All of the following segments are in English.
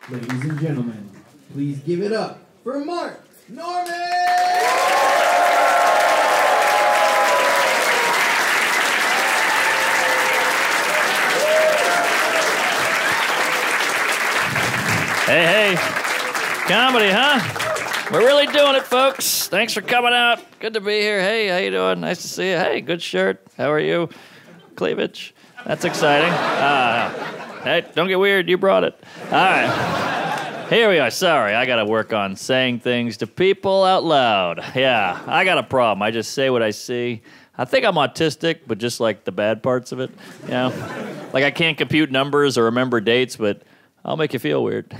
Ladies and gentlemen, please give it up for Mark Norman! Hey, comedy, huh? We're really doing it, folks. Thanks for coming out. Good to be here. Hey, how you doing? Nice to see you. Hey, good shirt. How are you? Cleavage. That's exciting. Hey, don't get weird. You brought it. All right. Here we are. Sorry, I got to work on saying things to people out loud. Yeah, I got a problem. I just say what I see. I think I'm autistic, but just like the bad parts of it. You know? Like I can't compute numbers or remember dates, but I'll make you feel weird.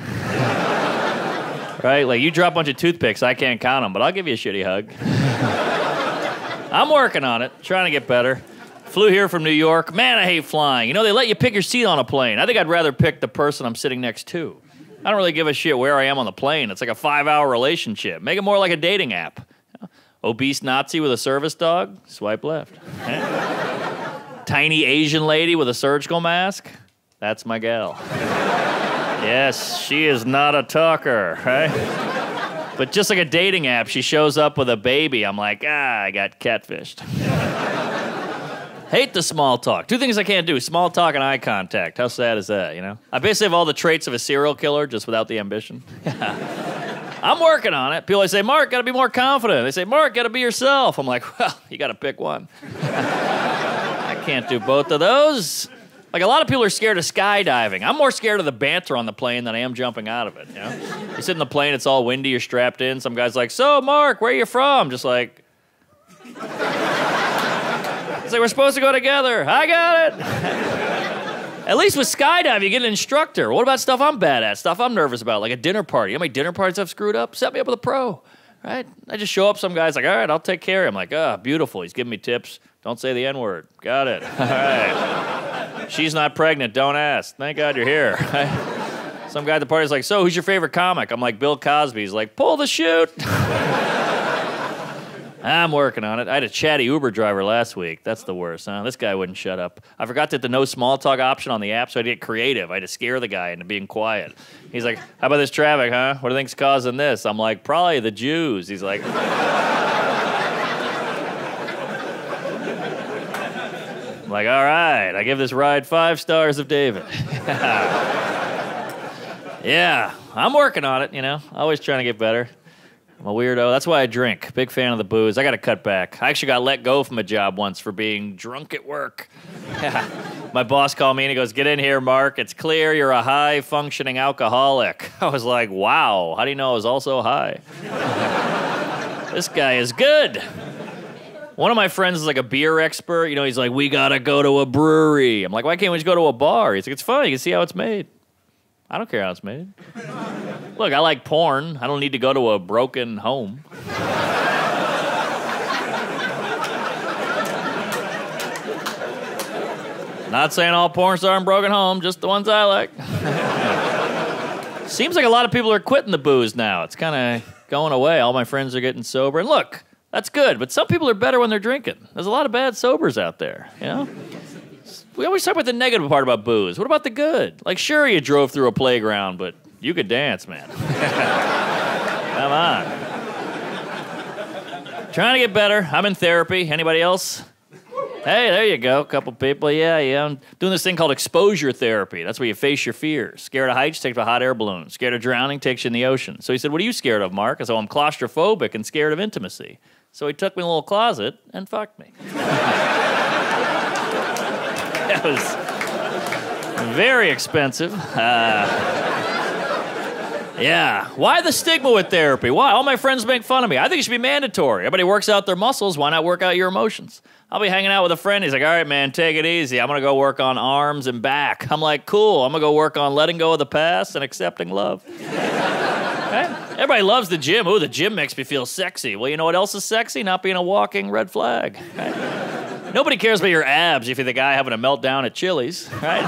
Right? Like you drop a bunch of toothpicks, I can't count them, but I'll give you a shitty hug. I'm working on it, trying to get better. Flew here from New York. Man, I hate flying. You know, they let you pick your seat on a plane. I think I'd rather pick the person I'm sitting next to. I don't really give a shit where I am on the plane. It's like a 5-hour relationship. Make it more like a dating app. Obese Nazi with a service dog? Swipe left. Tiny Asian lady with a surgical mask? That's my gal. Yes, she is not a talker, right? But just like a dating app, she shows up with a baby. I'm like, I got catfished. Hate the small talk. Two things I can't do, small talk and eye contact. How sad is that, you know? I basically have all the traits of a serial killer, just without the ambition. I'm working on it. People always say, Mark, gotta be more confident. They say, Mark, gotta be yourself. I'm like, well, you gotta pick one. I can't do both of those. Like, a lot of people are scared of skydiving. I'm more scared of the banter on the plane than I am jumping out of it, you know? You sit in the plane, it's all windy, you're strapped in. Some guy's like, so, Mark, where are you from? Just like... It's like, we're supposed to go together. I got it. At least with skydiving, you get an instructor. What about stuff I'm bad at, stuff I'm nervous about, like a dinner party? You know how many dinner parties I've screwed up? Set me up with a pro, right? I just show up, some guy's like, all right, I'll take care of him. I'm like, beautiful. He's giving me tips. Don't say the N-word. Got it. All right. She's not pregnant. Don't ask. Thank God you're here. Some guy at the party's like, so, who's your favorite comic? I'm like, Bill Cosby. He's like, pull the chute. I'm working on it. I had a chatty Uber driver last week. That's the worst, huh? This guy wouldn't shut up. I forgot that the no small talk option on the app, so I had to get creative. I had to scare the guy into being quiet. He's like, how about this traffic, huh? What do you think's causing this? I'm like, probably the Jews. He's like... I'm like, all right, I give this ride 5 stars of David. Yeah, I'm working on it, you know. Always trying to get better. I'm a weirdo. That's why I drink. Big fan of the booze. I got to cut back. I actually got let go from a job once for being drunk at work. My boss called me and he goes, get in here, Mark. It's clear you're a high-functioning alcoholic. I was like, wow, how do you know I was also high? This guy is good. One of my friends is like a beer expert. You know, he's like, we got to go to a brewery. I'm like, why can't we just go to a bar? He's like, it's fun. You can see how it's made. I don't care how it's made. Look, I like porn. I don't need to go to a broken home. Not saying all porn stars are in broken home, just the ones I like. Seems like a lot of people are quitting the booze now. It's kind of going away. All my friends are getting sober. And look, that's good, but some people are better when they're drinking. There's a lot of bad sobers out there, you know? We always talk about the negative part about booze. What about the good? Like, sure, you drove through a playground, but you could dance, man. Come on. Trying to get better. I'm in therapy. Anybody else? Hey, there you go. A couple people. Yeah. I'm doing this thing called exposure therapy. That's where you face your fears. Scared of heights, takes a hot air balloon. Scared of drowning, takes you in the ocean. So he said, what are you scared of, Mark? I said, I'm claustrophobic and scared of intimacy. So he took me in a little closet and fucked me. That was very expensive. Yeah. Why the stigma with therapy? Why? All my friends make fun of me. I think it should be mandatory. Everybody works out their muscles. Why not work out your emotions? I'll be hanging out with a friend. He's like, all right, man, take it easy. I'm going to go work on arms and back. I'm like, cool. I'm going to go work on letting go of the past and accepting love. Right? Everybody loves the gym. Ooh, the gym makes me feel sexy. Well, you know what else is sexy? Not being a walking red flag. Right? Nobody cares about your abs if you're the guy having a meltdown at Chili's, right?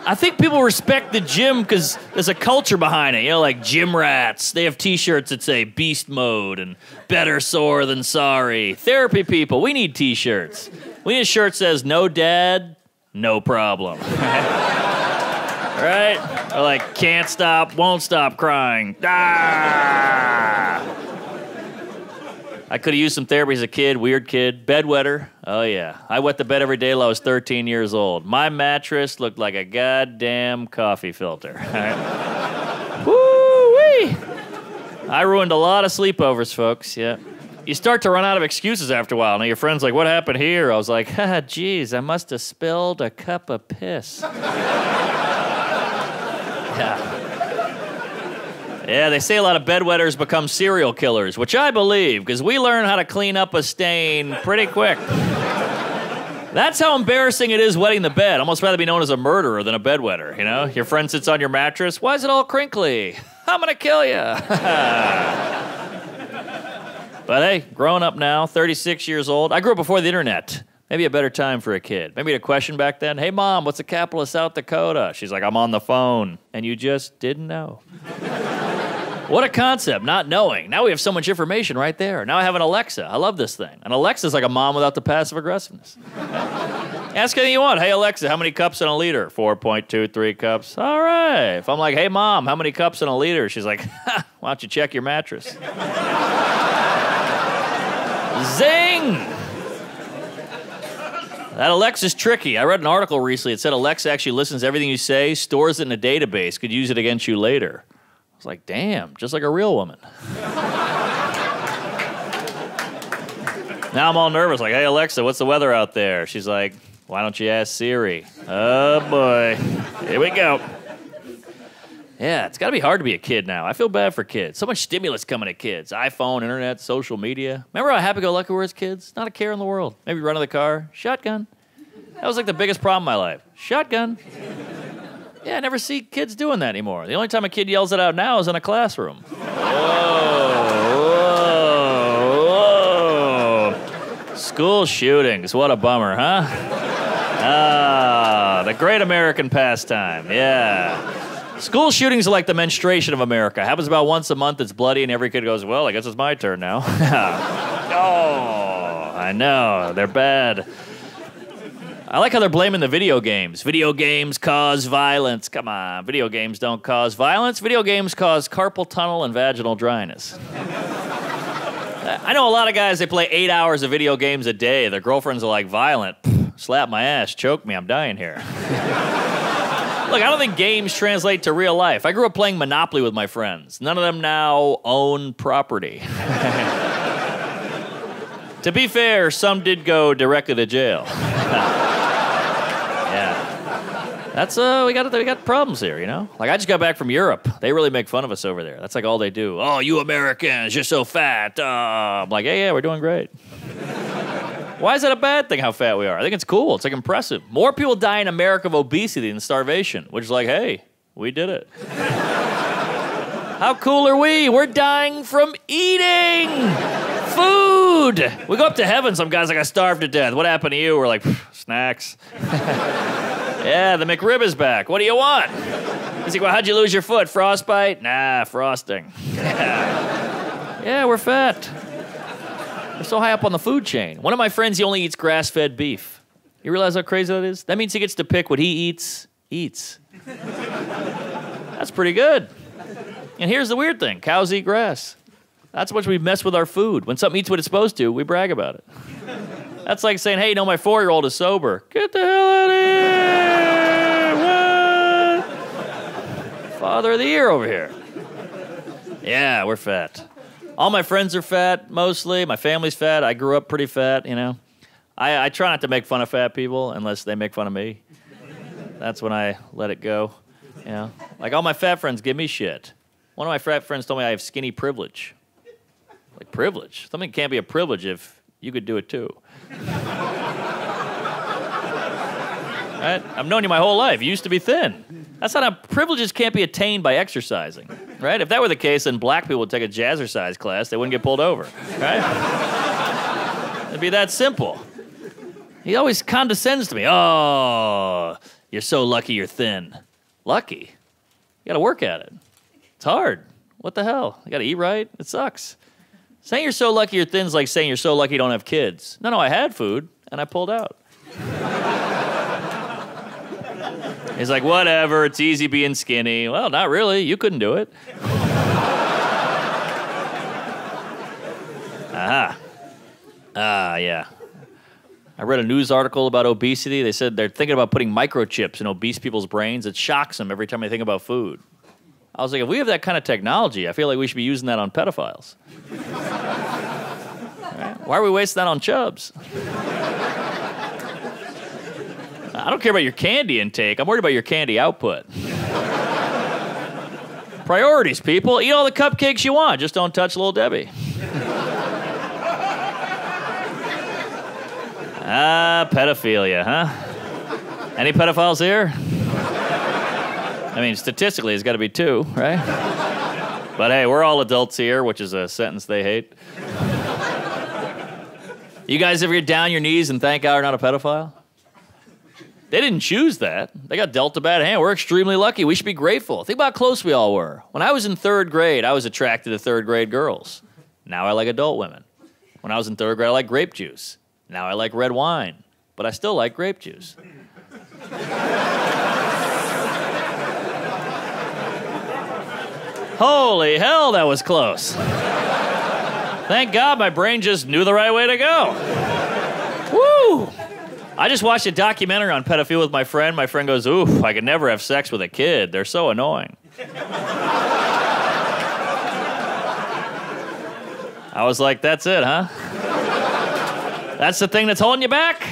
I think people respect the gym because there's a culture behind it. You know, like gym rats. They have T-shirts that say beast mode and better sore than sorry. Therapy people, we need T-shirts. We need a shirt that says no dad, no problem. Right? Or like, can't stop, won't stop crying. Ah! I could have used some therapy as a kid, weird kid. Bedwetter. Oh, yeah. I wet the bed every day till I was 13 years old. My mattress looked like a goddamn coffee filter. Right? Woo-wee! I ruined a lot of sleepovers, folks, yeah. You start to run out of excuses after a while. Now your friend's like, what happened here? I was like, geez, I must have spilled a cup of piss. Yeah, they say a lot of bedwetters become serial killers, which I believe, because we learn how to clean up a stain pretty quick. That's how embarrassing it is wetting the bed. Almost rather be known as a murderer than a bedwetter, you know? Your friend sits on your mattress. Why is it all crinkly? I'm gonna kill you. But hey, growing up now, 36 years old. I grew up before the internet. Maybe a better time for a kid. Maybe a question back then. Hey, Mom, what's the capital of South Dakota? She's like, I'm on the phone. And you just didn't know. What a concept, not knowing. Now we have so much information right there. Now I have an Alexa. I love this thing. An Alexa's like a mom without the passive aggressiveness. Ask anything you want. Hey, Alexa, how many cups in a liter? 4.23 cups. All right. If I'm like, hey, Mom, how many cups in a liter? She's like, why don't you check your mattress? Zing! That Alexa's tricky. I read an article recently. It said Alexa actually listens to everything you say, stores it in a database, could use it against you later. I was like, damn, just like a real woman. Now I'm all nervous, like, hey, Alexa, what's the weather out there? She's like, why don't you ask Siri? Oh, boy. Here we go. Yeah, it's got to be hard to be a kid now. I feel bad for kids. So much stimulus coming at kids. iPhone, internet, social media. Remember how happy-go-lucky we were as kids? Not a care in the world. Maybe run to the car. Shotgun. That was like the biggest problem in my life. Shotgun. Yeah, I never see kids doing that anymore. The only time a kid yells it out now is in a classroom. Whoa, whoa. School shootings. What a bummer, huh? Ah, the great American pastime. Yeah. School shootings are like the menstruation of America. It happens about once a month. It's bloody, and every kid goes, well, I guess it's my turn now. Oh, I know. They're bad. I like how they're blaming the video games. Video games cause violence. Come on. Video games don't cause violence. Video games cause carpal tunnel and vaginal dryness. I know a lot of guys, they play 8 hours of video games a day. Their girlfriends are like, violent. Slap my ass. Choke me. I'm dying here. Look, I don't think games translate to real life. I grew up playing Monopoly with my friends. None of them now own property. To be fair, some did go directly to jail. Yeah. That's, we got problems here, you know? Like, I just got back from Europe. They really make fun of us over there. That's like all they do. Oh, you Americans, you're so fat. I'm like, yeah, we're doing great. Why is that a bad thing, how fat we are? I think it's cool. It's like impressive. More people die in America of obesity than starvation, which is like, hey, we did it. How cool are we? We're dying from eating food. We go up to heaven, some guy's like, I starved to death. What happened to you? We're like, snacks. Yeah, the McRib is back. What do you want? He's like, well, how'd you lose your foot? Frostbite? Nah, frosting. Yeah, we're fat. We're so high up on the food chain. One of my friends, he only eats grass-fed beef. You realize how crazy that is? That means he gets to pick what he eats. That's pretty good. And here's the weird thing. Cows eat grass. That's how much we mess with our food. When something eats what it's supposed to, we brag about it. That's like saying, hey, you know, my 4-year-old is sober. Get the hell out of here! What? Father of the year over here. Yeah, we're fat. All my friends are fat, mostly. My family's fat. I grew up pretty fat, you know. I try not to make fun of fat people unless they make fun of me. That's when I let it go, you know. Like, all my fat friends give me shit. One of my fat friends told me I have skinny privilege. Like, privilege? Something can't be a privilege if you could do it too. Right? I've known you my whole life. You used to be thin. That's not how privileges can't be attained by exercising, right? If that were the case, then black people would take a jazzercise class. They wouldn't get pulled over, right? It'd be that simple. He always condescends to me. Oh, you're so lucky you're thin. Lucky? You gotta work at it. It's hard. What the hell? You gotta eat right? It sucks. Saying you're so lucky you're thin is like saying you're so lucky you don't have kids. No, I had food, and I pulled out. He's like, whatever, it's easy being skinny. Well, not really. You couldn't do it. Yeah. I read a news article about obesity. They said they're thinking about putting microchips in obese people's brains. It shocks them every time they think about food. I was like, if we have that kind of technology, I feel like we should be using that on pedophiles. Right? Why are we wasting that on chubs? I don't care about your candy intake. I'm worried about your candy output. Priorities, people. Eat all the cupcakes you want. Just don't touch Little Debbie. Pedophilia, huh? Any pedophiles here? I mean, statistically, it's got to be 2, right? But hey, we're all adults here, which is a sentence they hate. You guys ever get down your knees and thank God you're not a pedophile? They didn't choose that. They got dealt a bad hand. We're extremely lucky. We should be grateful. Think about how close we all were. When I was in 3rd grade, I was attracted to 3rd grade girls. Now I like adult women. When I was in 3rd grade, I like grape juice. Now I like red wine. But I still like grape juice. Holy hell, that was close. Thank God my brain just knew the right way to go. Woo! I just watched a documentary on pedophilia with my friend. My friend goes, oof, I could never have sex with a kid. They're so annoying. I was like, that's it, huh? That's the thing that's holding you back?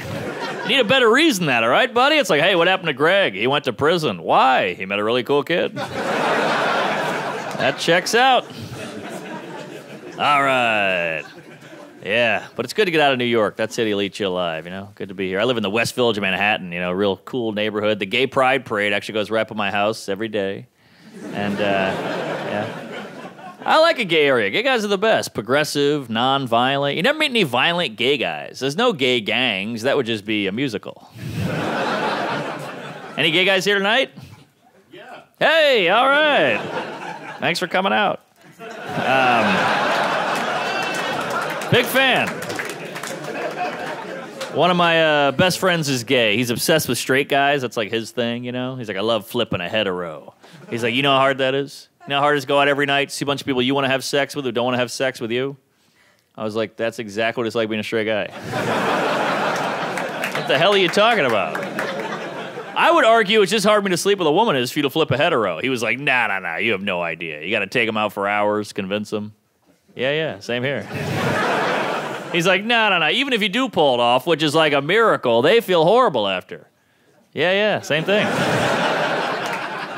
You need a better reason than that, all right, buddy? It's like, hey, what happened to Greg? He went to prison. Why? He met a really cool kid. That checks out. All right. Yeah, but it's good to get out of New York. That city will eat you alive, you know? Good to be here. I live in the West Village of Manhattan, you know, real cool neighborhood. The Gay Pride Parade actually goes right by my house every day. And, yeah. I like a gay area. Gay guys are the best. Progressive, non-violent. You never meet any violent gay guys. There's no gay gangs. That would just be a musical. Any gay guys here tonight? Yeah. Hey, all right. Thanks for coming out. Big fan. One of my best friends is gay. He's obsessed with straight guys. That's like his thing, you know? He's like, I love flipping a hetero. He's like, you know how hard that is? You know how hard it is to go out every night, see a bunch of people you want to have sex with who don't want to have sex with you? I was like, that's exactly what it's like being a straight guy. What the hell are you talking about? I would argue it's just hard for me to sleep with a woman as for you to flip a hetero. He was like, nah, you have no idea. You got to take him out for hours, convince him. Yeah, same here. He's like, no. Even if you do pull it off, which is like a miracle, they feel horrible after. Yeah, same thing.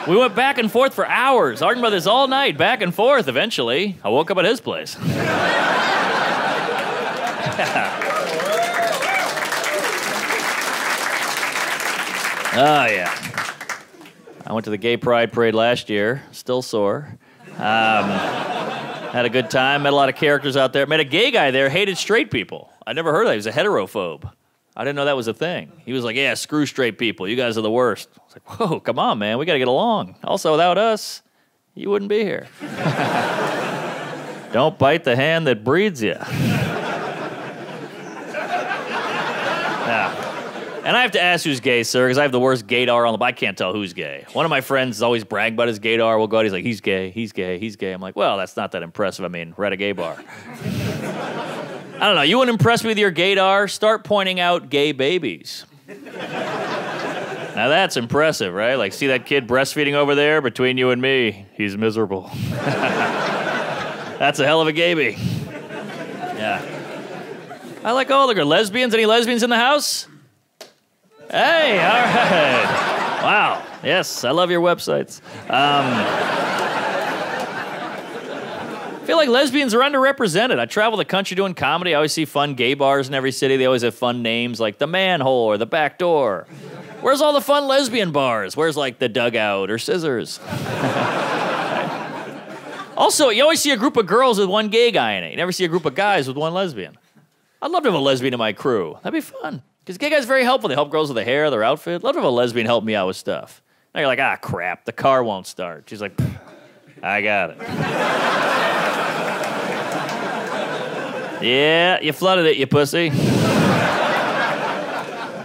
We went back and forth for hours, arguing about this all night, back and forth. Eventually, I woke up at his place. Oh, yeah. I went to the Gay Pride Parade last year, still sore. Had a good time, met a lot of characters out there. Met a gay guy there, hated straight people. I never heard of that. He was a heterophobe. I didn't know that was a thing. He was like, yeah, screw straight people. You guys are the worst. I was like, whoa, come on, man. We got to get along. Also, without us, you wouldn't be here. Don't bite the hand that breeds you. Yeah. And I have to ask who's gay, sir, because I have the worst gaydar on the... I can't tell who's gay. One of my friends is always bragging about his gaydar. We'll go out, he's like, he's gay. I'm like, well, that's not that impressive. I mean, we're at a gay bar. I don't know. You wouldn't impress me with your gaydar? Start pointing out gay babies. Now that's impressive, right? Like, see that kid breastfeeding over there? Between you and me, he's miserable. That's a hell of a gay bee. Yeah. I like all the girls. Lesbians? Any lesbians in the house? Hey, all right. Wow. Yes, I love your websites. I feel like lesbians are underrepresented. I travel the country doing comedy. I always see fun gay bars in every city. They always have fun names like the Manhole or the Back Door. Where's all the fun lesbian bars? Where's like the Dugout or Scissors? Also, you always see a group of girls with one gay guy in it. You never see a group of guys with one lesbian. I'd love to have a lesbian in my crew. That'd be fun. Because gay guys are very helpful. They help girls with their hair, their outfit. Love to have a lesbian help me out with stuff. Now you're like, ah, crap, the car won't start. She's like, I got it. Yeah, you flooded it, you pussy.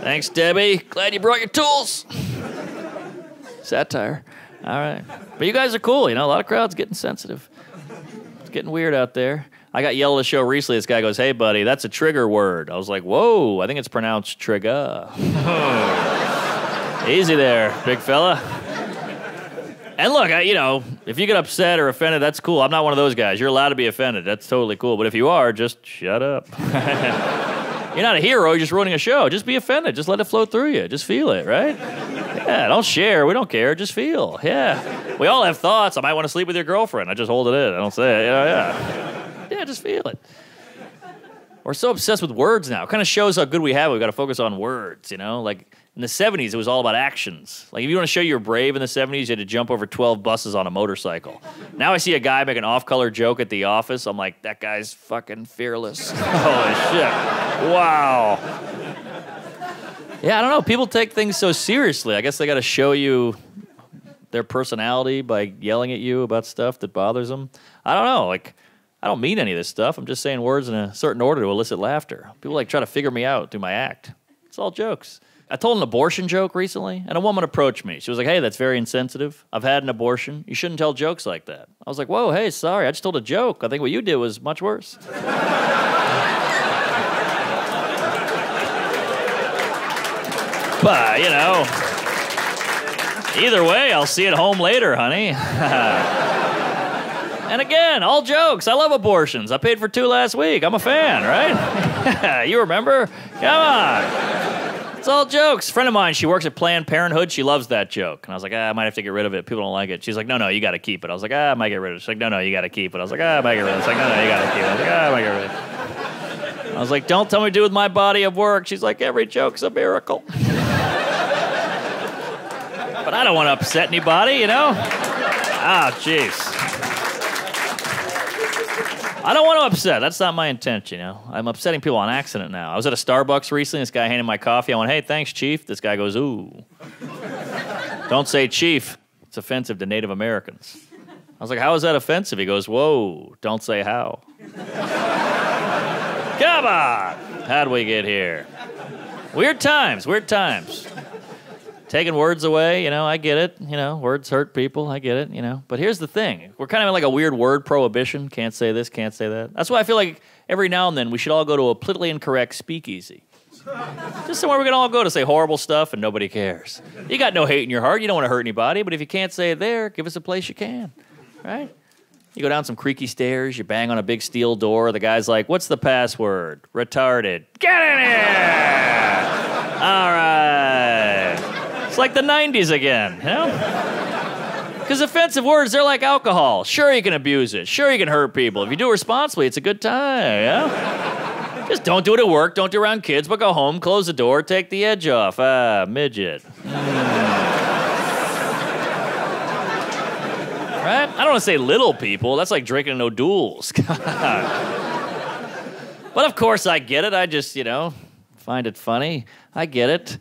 Thanks, Debbie. Glad you brought your tools. Satire. All right. But you guys are cool. You know, a lot of crowds getting sensitive. It's getting weird out there. I got yelled at a show recently. This guy goes, "Hey, buddy, that's a trigger word." I was like, "Whoa, I think it's pronounced trigger." Easy there, big fella. And look, if you get upset or offended, that's cool. I'm not one of those guys. You're allowed to be offended. That's totally cool. But if you are, just shut up. You're not a hero. You're just ruining a show. Just be offended. Just let it flow through you. Just feel it, right? Yeah, don't share. We don't care. Just feel. Yeah. We all have thoughts. I might want to sleep with your girlfriend. I just hold it in. I don't say it. Yeah, just feel it. We're so obsessed with words now. It kind of shows how good we have it. We've got to focus on words, Like in the 70s, it was all about actions. Like if you want to show you're brave in the 70s, you had to jump over 12 buses on a motorcycle. Now I see a guy make an off-color joke at the office. I'm like, that guy's fucking fearless. Holy shit. Wow. Yeah, I don't know. People take things so seriously. I guess they got to show you their personality by yelling at you about stuff that bothers them. I don't know. Like, I don't mean any of this stuff. I'm just saying words in a certain order to elicit laughter. People try to figure me out through my act. It's all jokes. I told an abortion joke recently, and a woman approached me. She was like, "Hey, that's very insensitive. I've had an abortion. You shouldn't tell jokes like that." I was like, "Whoa, hey, sorry. I just told a joke. I think what you did was much worse." But, either way, I'll see you at home later, honey. And again, all jokes. I love abortions. I paid for 2 last week. I'm a fan, right? You remember? Come on. It's all jokes. A friend of mine, she works at Planned Parenthood. She loves that joke. And I was like, I might have to get rid of it. People don't like it. She's like, no, you got to keep it. I was like, I might get rid of it. She's like, no, you got to keep it. I was like, I might get rid of it. She's like, no, you got to keep it. I was like, I might get rid of it. I was like, don't tell me what to do with my body of work. She's like, every joke's a miracle. But I don't want to upset anybody, jeez. I don't want to upset. That's not my intention, I'm upsetting people on accident now. I was at a Starbucks recently. This guy handed my coffee. I went, "Hey, thanks, Chief." This guy goes, "Ooh." Don't say Chief. It's offensive to Native Americans. I was like, "How is that offensive?" He goes, "Whoa, don't say how." Come on. How'd we get here? Weird times. Taking words away, I get it. Words hurt people. I get it, But here's the thing. We're kind of in like a weird word prohibition. Can't say this, can't say that. That's why I feel like every now and then we should all go to a politically incorrect speakeasy. Just somewhere we can all go to say horrible stuff and nobody cares. You got no hate in your heart. You don't want to hurt anybody. But if you can't say it there, give us a place you can, right? You go down some creaky stairs. You bang on a big steel door. The guy's like, "What's the password?" "Retarded." "Get in here!" All right. It's like the 90s again, Because offensive words, they're like alcohol. Sure, you can abuse it. Sure, you can hurt people. If you do it responsibly, it's a good time, Just don't do it at work. Don't do it around kids, but go home, close the door, take the edge off. Midget. Right? I don't want to say little people. That's like drinking in O'Doul's. But of course, I get it. I just, find it funny. I get it.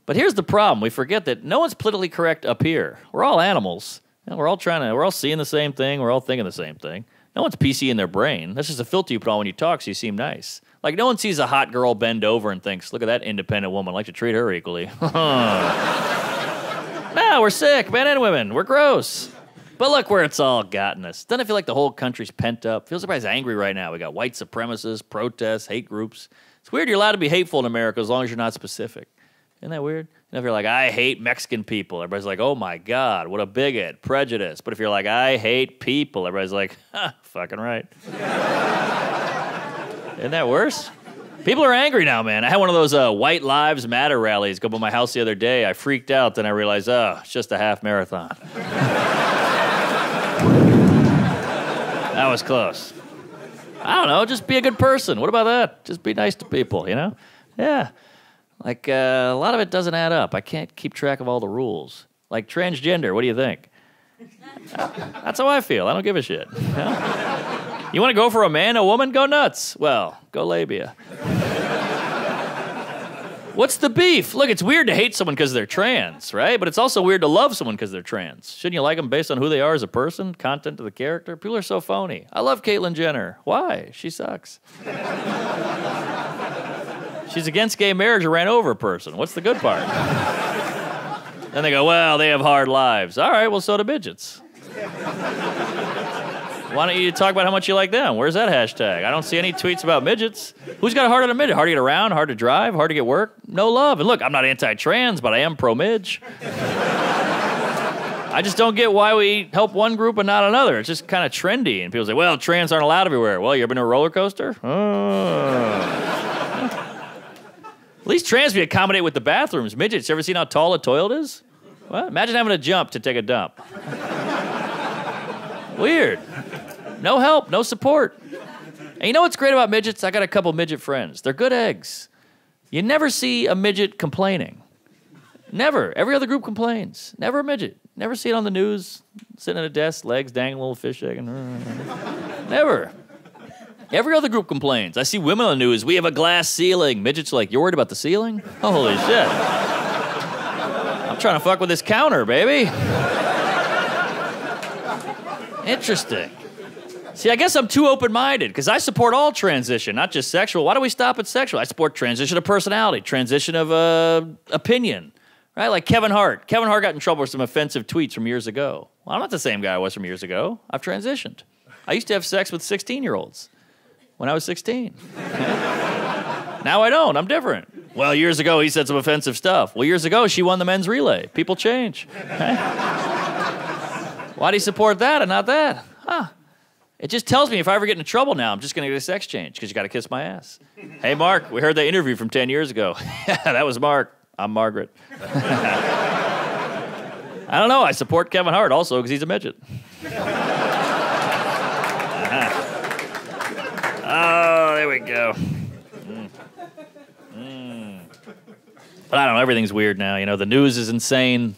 But here's the problem. We forget that no one's politically correct up here. We're all animals. We're all seeing the same thing. We're all thinking the same thing. No one's PC in their brain. That's just a filter you put on when you talk so you seem nice. Like no one sees a hot girl bend over and thinks, "Look at that independent woman. I'd like to treat her equally." No, we're sick, men and women. We're gross. But look where it's all gotten us. Doesn't it feel like the whole country's pent up? Feels like everybody's angry right now. We got white supremacists, protests, hate groups. It's weird you're allowed to be hateful in America as long as you're not specific. Isn't that weird? If you're like, "I hate Mexican people," everybody's like, "Oh my God, what a bigot, prejudice." But if you're like, "I hate people," everybody's like, fucking right. Isn't that worse? People are angry now, man. I had one of those White Lives Matter rallies go by my house the other day. I freaked out, then I realized, it's just a half marathon. That was close. I don't know, just be a good person. What about that? Just be nice to people, Yeah. Like, a lot of it doesn't add up. I can't keep track of all the rules. Like transgender, what do you think? That's how I feel. I don't give a shit. You want to go for a man, a woman? Go nuts. Well, go labia. What's the beef? Look, it's weird to hate someone because they're trans, right? But it's also weird to love someone because they're trans. Shouldn't you like them based on who they are as a person, content of the character? People are so phony. I love Caitlyn Jenner. Why? She sucks. She's against gay marriage or ran over a person. What's the good part? Then they go, well, they have hard lives. All right, well, so do midgets. Why don't you talk about how much you like them? Where's that hashtag? I don't see any tweets about midgets. Who's got a heart on a midget? Hard to get around, hard to drive, hard to get work? No love. And look, I'm not anti-trans, but I am pro-midge. I just don't get why we help one group and not another. It's just kind of trendy. And people say, well, trans aren't allowed everywhere. Well, you ever been to a roller coaster? At least trans we accommodate with the bathrooms. Midgets, you ever seen how tall a toilet is? What? Imagine having to jump to take a dump. Weird. No help, no support. And you know what's great about midgets? I got a couple midget friends. They're good eggs. You never see a midget complaining. Never. Every other group complains. Never a midget. Never see it on the news, sitting at a desk, legs dangling, a little fish egg. Never. Every other group complains. I see women on the news, we have a glass ceiling. Midgets are like, you're worried about the ceiling? Holy shit. I'm trying to fuck with this counter, baby. Interesting. See, I guess I'm too open-minded because I support all transition, not just sexual. Why do we stop at sexual? I support transition of personality, transition of opinion, right? Like Kevin Hart. Kevin Hart got in trouble with some offensive tweets from years ago. Well, I'm not the same guy I was from years ago. I've transitioned. I used to have sex with 16-year-olds when I was 16. Now I don't. I'm different. Well, years ago, he said some offensive stuff. Well, years ago, she won the men's relay. People change. Okay? Why do you support that and not that? Huh. It just tells me if I ever get into trouble now, I'm just going to get a sex change because you got to kiss my ass. Hey, Mark, we heard that interview from 10 years ago. Yeah, that was Mark. I'm Margaret. I don't know. I support Kevin Hart also because he's a midget. Oh, there we go. But I don't know. Everything's weird now. You know, the news is insane.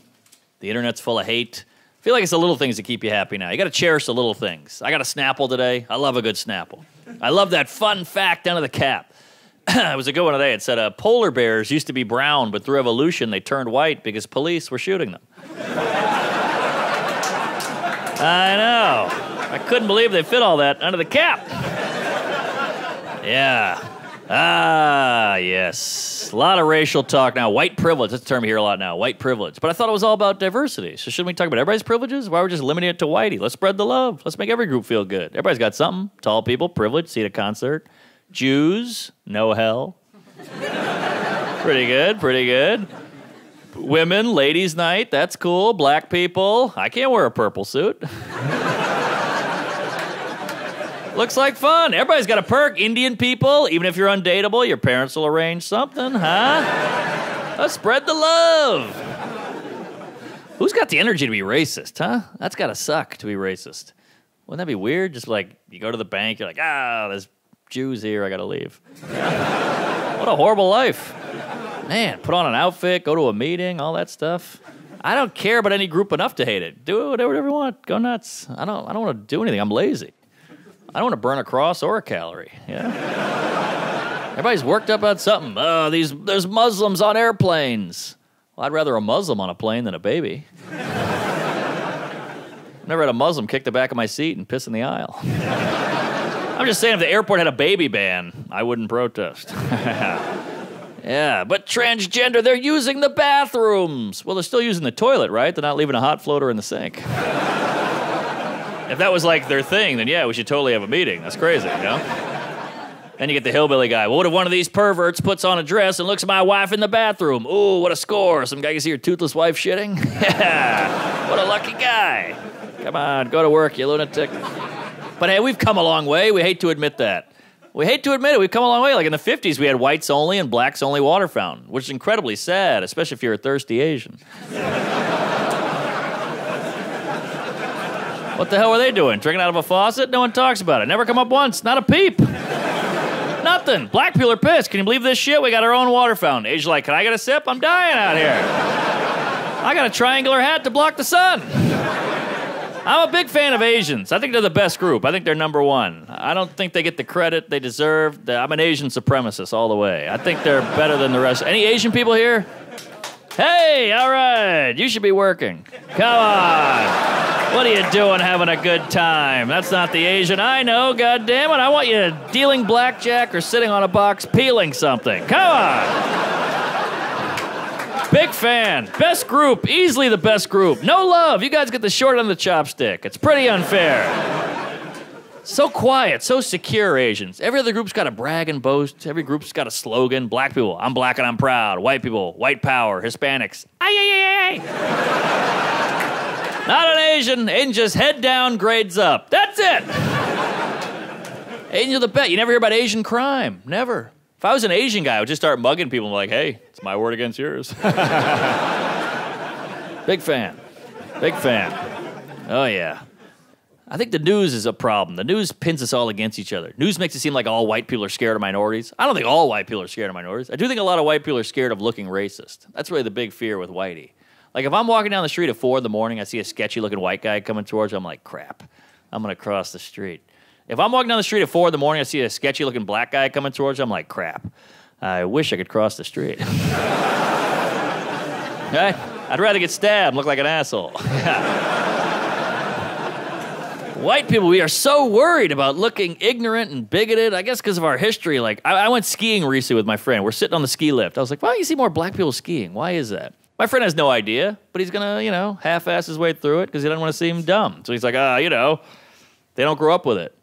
The internet's full of hate. I feel like it's the little things that keep you happy now. You got to cherish the little things. I got a Snapple today. I love a good Snapple. I love that fun fact under the cap. It was a good one today. It said, polar bears used to be brown, but through evolution, they turned white because police were shooting them. I know. I couldn't believe they fit all that under the cap. Yeah. Ah, yes. A lot of racial talk now. White privilege. That's a term you hear a lot now. White privilege. But I thought it was all about diversity. So shouldn't we talk about everybody's privileges? Why are we just limiting it to whitey? Let's spread the love. Let's make every group feel good. Everybody's got something. Tall people, privilege, see at a concert. Jews, no hell. Pretty good, pretty good. Women, ladies' night. That's cool. Black people. I can't wear a purple suit. Looks like fun. Everybody's got a perk. Indian people, even if you're undateable, your parents will arrange something, huh? Let's spread the love. Who's got the energy to be racist, huh? That's gotta suck to be racist. Wouldn't that be weird? Just like, you go to the bank, you're like, there's Jews here, I gotta leave. What a horrible life. Man, put on an outfit, go to a meeting, all that stuff. I don't care about any group enough to hate it. Do whatever you want. Go nuts. I don't want to do anything. I'm lazy. I don't want to burn a cross or a calorie. Yeah. Everybody's worked up about something. There's Muslims on airplanes. Well, I'd rather a Muslim on a plane than a baby. I've never had a Muslim kick the back of my seat and piss in the aisle. I'm just saying, if the airport had a baby ban, I wouldn't protest. Yeah, but transgender, they're using the bathrooms. Well, they're still using the toilet, right? They're not leaving a hot floater in the sink. If that was like their thing, then yeah, we should totally have a meeting. That's crazy, you know? Then you get the hillbilly guy. Well, what if one of these perverts puts on a dress and looks at my wife in the bathroom? Ooh, what a score. Some guy can see your toothless wife shitting? Yeah, what a lucky guy. Come on, go to work, you lunatic. But hey, we've come a long way. We hate to admit that. We hate to admit it. We've come a long way. Like in the 50s, we had whites only and blacks only water fountain, which is incredibly sad, especially if you're a thirsty Asian. What the hell were they doing? Drinking out of a faucet? No one talks about it. Never come up once. Not a peep. Nothing. Black people are pissed. Can you believe this shit? We got our own water fountain. Asians like, can I get a sip? I'm dying out here. I got a triangular hat to block the sun. I'm a big fan of Asians. I think they're the best group. I think they're number one. I don't think they get the credit they deserve. I'm an Asian supremacist all the way. I think they're better than the rest. Any Asian people here? Hey, all right. You should be working. Come on. What are you doing having a good time? That's not the Asian I know, goddammit. I want you dealing blackjack or sitting on a box peeling something. Come on. Big fan. Best group. Easily the best group. No love. You guys get the short end of the chopstick. It's pretty unfair. So quiet, so secure, Asians. Every other group's got a brag and boast. Every group's got a slogan. Black people, I'm black and I'm proud. White people, white power. Hispanics, ay. Not an Asian. Asian just head down, grades up. That's it. Asians are the best. You never hear about Asian crime. Never. If I was an Asian guy, I would just start mugging people and be like, hey, it's my word against yours. Big fan. Big fan. Oh, yeah. I think the news is a problem. The news pins us all against each other. News makes it seem like all white people are scared of minorities. I don't think all white people are scared of minorities. I do think a lot of white people are scared of looking racist. That's really the big fear with whitey. Like, if I'm walking down the street at 4 in the morning, I see a sketchy-looking white guy coming towards me, I'm like, crap, I'm going to cross the street. If I'm walking down the street at 4 in the morning, I see a sketchy-looking black guy coming towards me, I'm like, crap, I wish I could cross the street. Right? I'd rather get stabbed and look like an asshole. White people, we are so worried about looking ignorant and bigoted, I guess because of our history. Like, I went skiing recently with my friend. We're sitting on the ski lift. I was like, why don't you see more black people skiing? Why is that? My friend has no idea, but he's going to, half-ass his way through it because he doesn't want to seem dumb. So he's like, they don't grow up with it.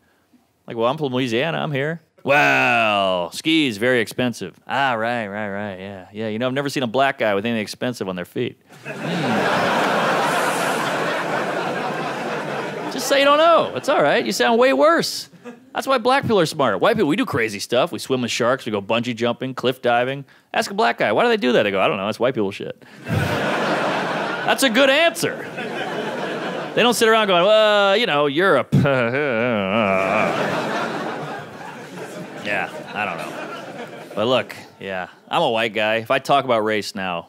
Like, well, I'm from Louisiana. I'm here. Well, ski is very expensive. Ah, right, yeah. Yeah, I've never seen a black guy with anything expensive on their feet. Just say you don't know. It's all right. You sound way worse. That's why black people are smart. White people, we do crazy stuff. We swim with sharks. We go bungee jumping, cliff diving. Ask a black guy, why do they do that? They go, I don't know. That's white people shit. That's a good answer. They don't sit around going, well, Europe. Yeah, I don't know. But look, yeah, I'm a white guy. If I talk about race now,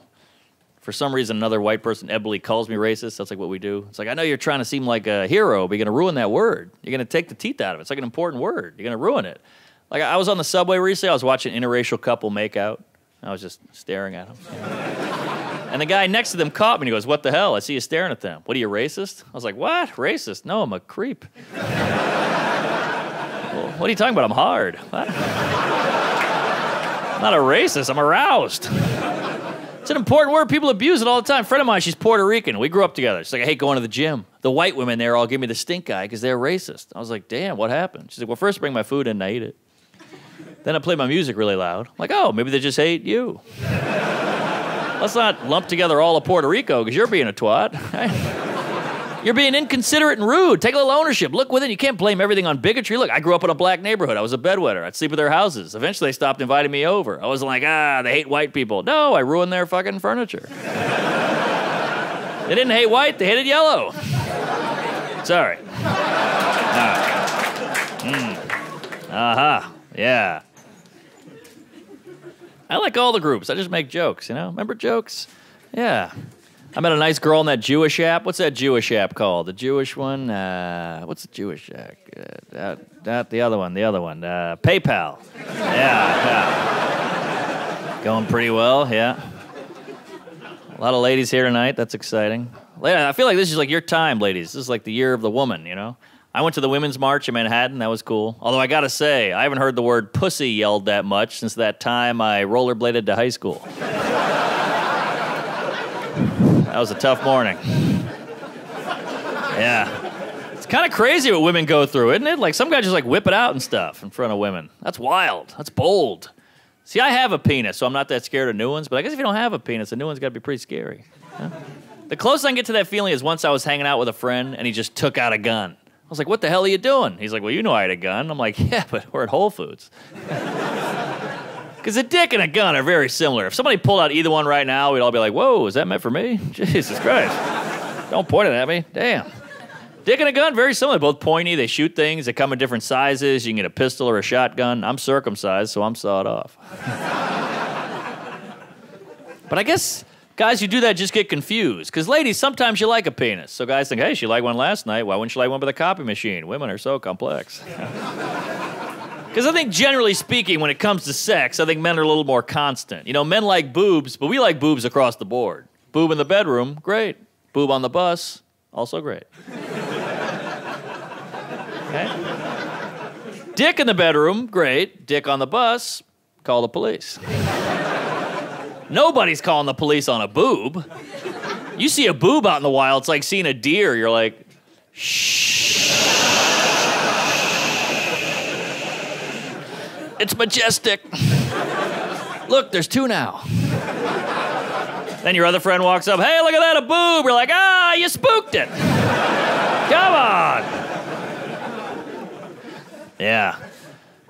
for some reason, another white person, Ebony, calls me racist. That's like what we do. It's like, I know you're trying to seem like a hero, but you're going to ruin that word. You're going to take the teeth out of it. It's like an important word. You're going to ruin it. Like, I was on the subway recently. I was watching an interracial couple make out. I was just staring at them. And the guy next to them caught me, and he goes, what the hell? I see you staring at them. What, are you racist? I was like, what? Racist? No, I'm a creep. Well, what are you talking about? I'm hard. What? I'm not a racist. I'm aroused. It's an important word. People abuse it all the time. A friend of mine, she's Puerto Rican. We grew up together. She's like, I hate going to the gym. The white women there all give me the stink eye because they're racist. I was like, damn, what happened? She's like, well, first bring my food in and I eat it. Then I play my music really loud. I'm like, oh, maybe they just hate you. Let's not lump together all of Puerto Rico because you're being a twat. Right? You're being inconsiderate and rude. Take a little ownership. Look within. You can't blame everything on bigotry. Look, I grew up in a black neighborhood. I was a bedwetter. I'd sleep at their houses. Eventually, they stopped inviting me over. I wasn't like, they hate white people. No, I ruined their fucking furniture. They didn't hate white. They hated yellow. Sorry. Yeah. I like all the groups. I just make jokes, Remember jokes? Yeah. I met a nice girl in that Jewish app. What's that Jewish app called? The Jewish one? What's the Jewish app? The other one. PayPal. Yeah. Going pretty well, yeah. A lot of ladies here tonight. That's exciting. I feel like this is like your time, ladies. This is like the year of the woman, I went to the Women's March in Manhattan. That was cool. Although I got to say, I haven't heard the word pussy yelled that much since that time I rollerbladed to high school. That was a tough morning. Yeah. It's kind of crazy what women go through, isn't it? Like, some guys just, whip it out and stuff in front of women. That's wild. That's bold. See, I have a penis, so I'm not that scared of new ones, but I guess if you don't have a penis, a new one's got to be pretty scary. Huh? The closest I can get to that feeling is once I was hanging out with a friend, and he just took out a gun. I was like, what the hell are you doing? He's like, well, you know I had a gun. I'm like, yeah, but we're at Whole Foods. Because a dick and a gun are very similar. If somebody pulled out either one right now, we'd all be like, whoa, is that meant for me? Jesus Christ. Don't point it at me. Damn. Dick and a gun, very similar. Both pointy. They shoot things. They come in different sizes. You can get a pistol or a shotgun. I'm circumcised, so I'm sawed off. But I guess guys who do that just get confused. Because ladies, sometimes you like a penis. So guys think, hey, she liked one last night. Why wouldn't she like one with a copy machine? Women are so complex. Because I think generally speaking, when it comes to sex, I think men are a little more constant. Men like boobs, but we like boobs across the board. Boob in the bedroom, great. Boob on the bus, also great. Okay? Dick in the bedroom, great. Dick on the bus, call the police. Nobody's calling the police on a boob. You see a boob out in the wild, it's like seeing a deer. You're like, shh. It's majestic. Look, there's 2 now. Then your other friend walks up, hey, look at that, a boob. You're like, you spooked it. Come on. Yeah.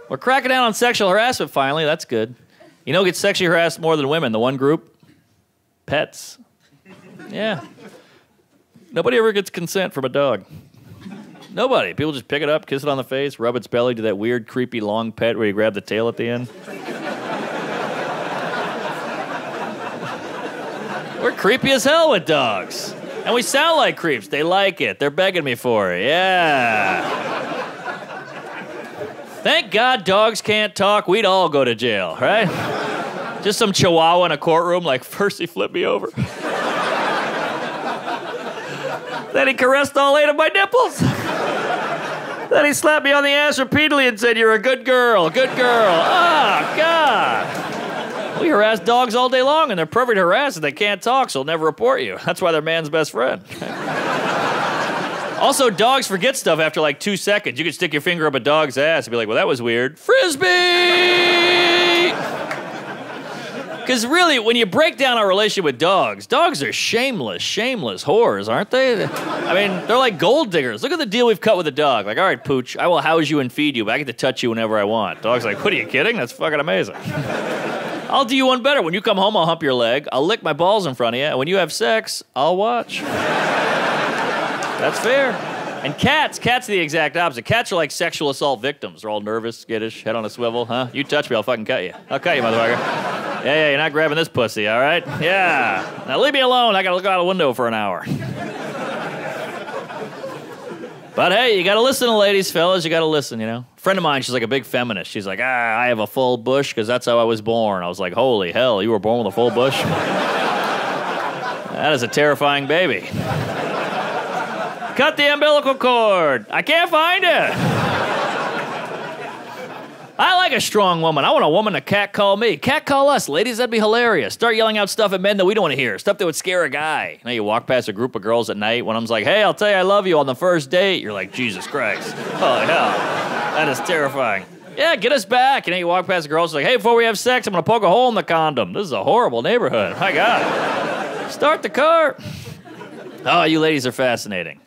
We're cracking down on sexual harassment finally. That's good. You know who gets sexually harassed more than women? The one group? Pets. Yeah. Nobody ever gets consent from a dog. Nobody. People just pick it up, kiss it on the face, rub its belly, do that weird, creepy, long pet where you grab the tail at the end. We're creepy as hell with dogs. And we sound like creeps. They like it. They're begging me for it. Yeah. Thank God dogs can't talk. We'd all go to jail, right? Just some chihuahua in a courtroom like, first he flipped me over. Then he caressed all 8 of my nipples. Then he slapped me on the ass repeatedly and said, you're a good girl, good girl. Oh, God. We harass dogs all day long, and they're perfect harassers. They can't talk, so they'll never report you. That's why they're man's best friend. Also, dogs forget stuff after like 2 seconds. You could stick your finger up a dog's ass and be like, well, that was weird. Frisbee! Because really, when you break down our relationship with dogs are shameless whores, aren't they? I mean, they're like gold diggers. Look at the deal we've cut with the dog. Like, all right, Pooch, I will house you and feed you, but I get to touch you whenever I want. Dog's like, what are you kidding? That's fucking amazing. I'll do you one better. When you come home, I'll hump your leg. I'll lick my balls in front of you. And when you have sex, I'll watch. That's fair. And cats are the exact opposite. Cats are like sexual assault victims. They're all nervous, skittish, head on a swivel. Huh? You touch me, I'll fucking cut you. I'll cut you, motherfucker. Yeah, you're not grabbing this pussy, all right? Yeah. Now leave me alone. I gotta look out a window for an hour. But hey, you gotta listen to ladies, fellas. You gotta listen, you know? A friend of mine, she's like a big feminist. She's like, I have a full bush because that's how I was born. I was like, holy hell, you were born with a full bush? That is a terrifying baby. Cut the umbilical cord. I can't find it. I like a strong woman. I want a woman to catcall me. Catcall us, ladies. That'd be hilarious. Start yelling out stuff at men that we don't want to hear. Stuff that would scare a guy. You know, you walk past a group of girls at night. One of them's like, hey, I'll tell you I love you on the first date. You're like, Jesus Christ. Holy hell. That is terrifying. Yeah, get us back. You know, you walk past a girl. She's like, hey, before we have sex, I'm going to poke a hole in the condom. This is a horrible neighborhood. My God. Start the car. Oh, you ladies are fascinating.